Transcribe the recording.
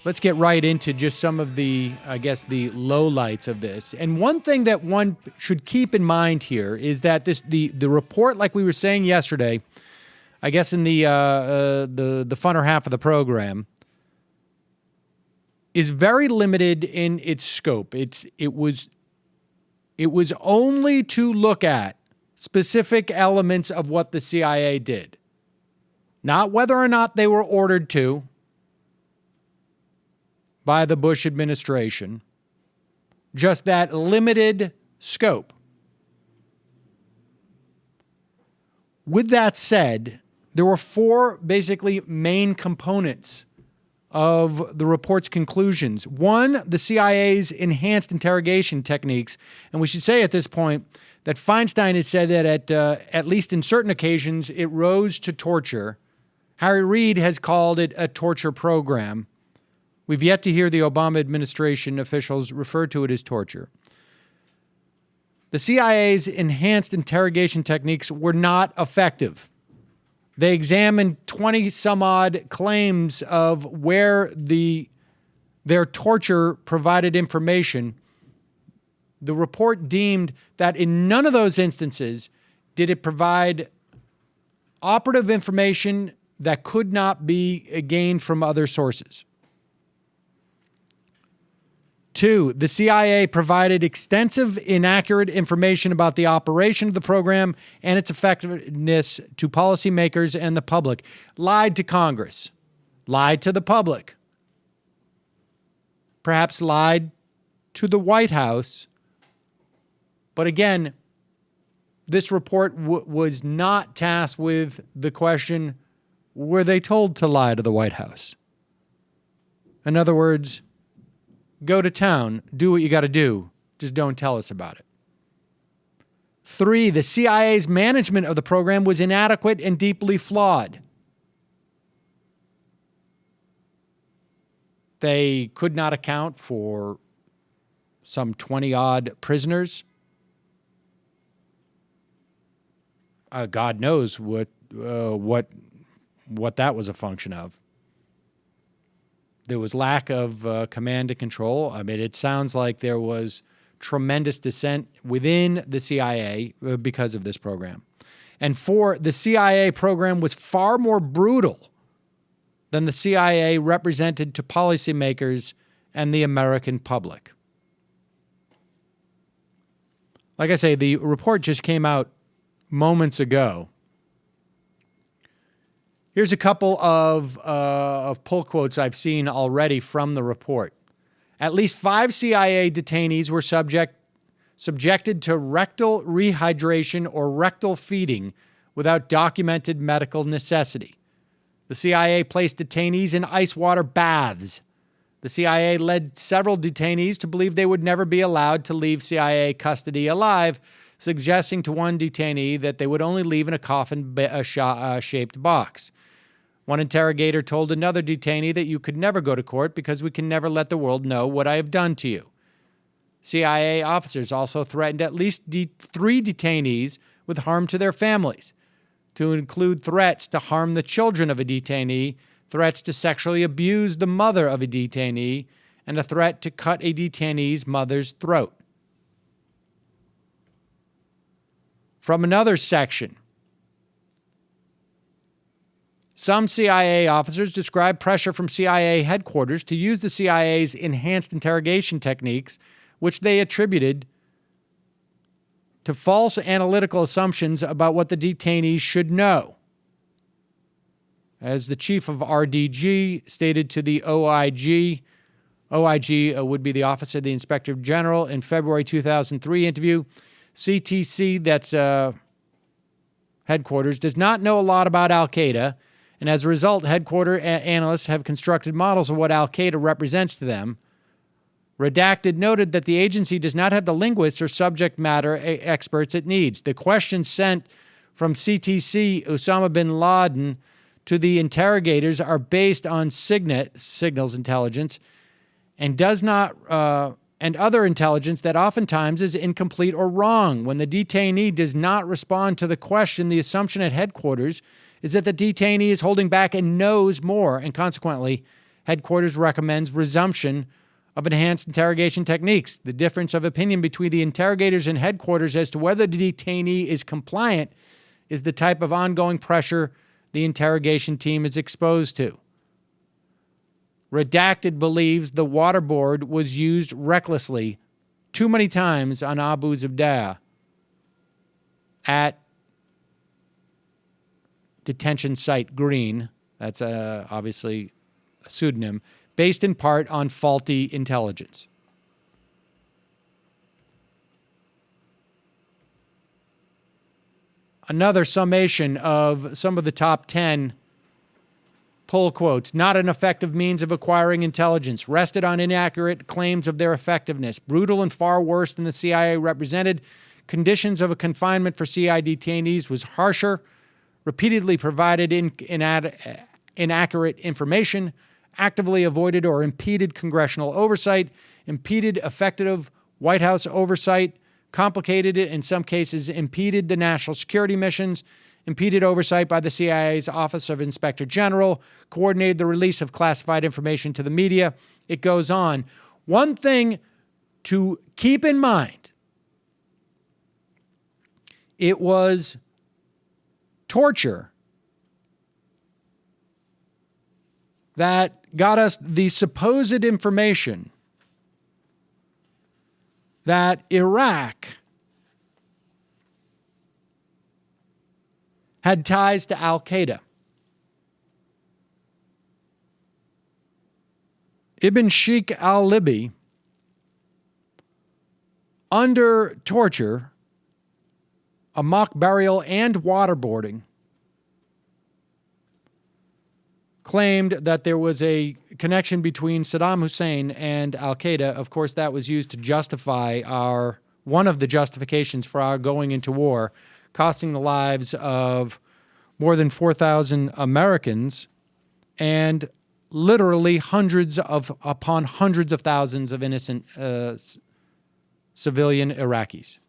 let's get right into just some of the, I guess, the lowlights of this. And one thing that one should keep in mind here is that the report, like we were saying yesterday, I guess in the funner half of the program, is very limited in its scope. It was only to look at specific elements of what the CIA did, not whether or not they were ordered to by the Bush administration, just that limited scope. With that said, there were four basically main components of the report's conclusions. One, the CIA's enhanced interrogation techniques. And we should say at this point that Feinstein has said that at least in certain occasions, it rose to torture. Harry Reid has called it a torture program. We've yet to hear the Obama administration officials refer to it as torture. The CIA's enhanced interrogation techniques were not effective. They examined 20 some odd claims of where their torture provided information. The report deemed that in none of those instances did it provide operative information that could not be gained from other sources. Two, the CIA provided extensive inaccurate information about the operation of the program and its effectiveness to policymakers and the public. Lied to Congress, lied to the public, perhaps lied to the White House. But again, this report was not tasked with the question, were they told to lie to the White House? In other words, go to town, do what you got to do, just don't tell us about it. Three, the CIA's management of the program was inadequate and deeply flawed. They could not account for some 20-odd prisoners. God knows what that was a function of. There was lack of command and control. I mean, it sounds like there was tremendous dissent within the CIA because of this program. And four, the CIA program was far more brutal than the CIA represented to policymakers and the American public. Like I say, the report just came out moments ago. Here's a couple of pull quotes I've seen already from the report. At least 5 CIA detainees were subjected to rectal rehydration or rectal feeding without documented medical necessity. The CIA placed detainees in ice water baths. The CIA led several detainees to believe they would never be allowed to leave CIA custody alive, suggesting to one detainee that they would only leave in a coffin-shaped box. One interrogator told another detainee that you could never go to court because we can never let the world know what I have done to you. CIA officers also threatened at least 3 detainees with harm to their families, to include threats to harm the children of a detainee, threats to sexually abuse the mother of a detainee, and a threat to cut a detainee's mother's throat. From another section, some CIA officers described pressure from CIA headquarters to use the CIA's enhanced interrogation techniques, which they attributed to false analytical assumptions about what the detainees should know. As the chief of RDG stated to the OIG would be the Office of the Inspector General in February 2003 interview, CTC, that's headquarters, does not know a lot about Al-Qaeda, and as a result, headquarter analysts have constructed models of what Al-Qaeda represents to them. Redacted noted that the agency does not have the linguists or subject matter experts it needs. The questions sent from CTC, Osama bin Laden, to the interrogators are based on signals intelligence and does not and other intelligence that oftentimes is incomplete or wrong. When the detainee does not respond to the question, the assumption at headquarters is that the detainee is holding back and knows more and consequently headquarters recommends resumption of enhanced interrogation techniques. The difference of opinion between the interrogators and headquarters as to whether the detainee is compliant is the type of ongoing pressure the interrogation team is exposed to. Redacted believes the waterboard was used recklessly too many times on Abu Zubaydah at detention site Green. That's obviously a pseudonym, based in part on faulty intelligence. Another summation of some of the top 10 pull quotes. Not an effective means of acquiring intelligence. Rested on inaccurate claims of their effectiveness. Brutal and far worse than the CIA represented. Conditions of a confinement for CIA detainees was harsher. Repeatedly provided inaccurate information. Actively avoided or impeded congressional oversight. Impeded effective White House oversight. Complicated it, in some cases impeded the national security missions. Impeded oversight by the CIA's Office of Inspector General, coordinated the release of classified information to the media. It goes on. One thing to keep in mind, it was torture that got us the supposed information that Iraq had ties to al-Qaeda. Ibn Sheikh al-Libi, under torture, a mock burial, and waterboarding, claimed that there was a connection between Saddam Hussein and al-Qaeda. Of course, that was used to justify one of the justifications for our going into war, costing the lives of more than 4,000 Americans and literally hundreds upon hundreds of thousands of innocent civilian Iraqis.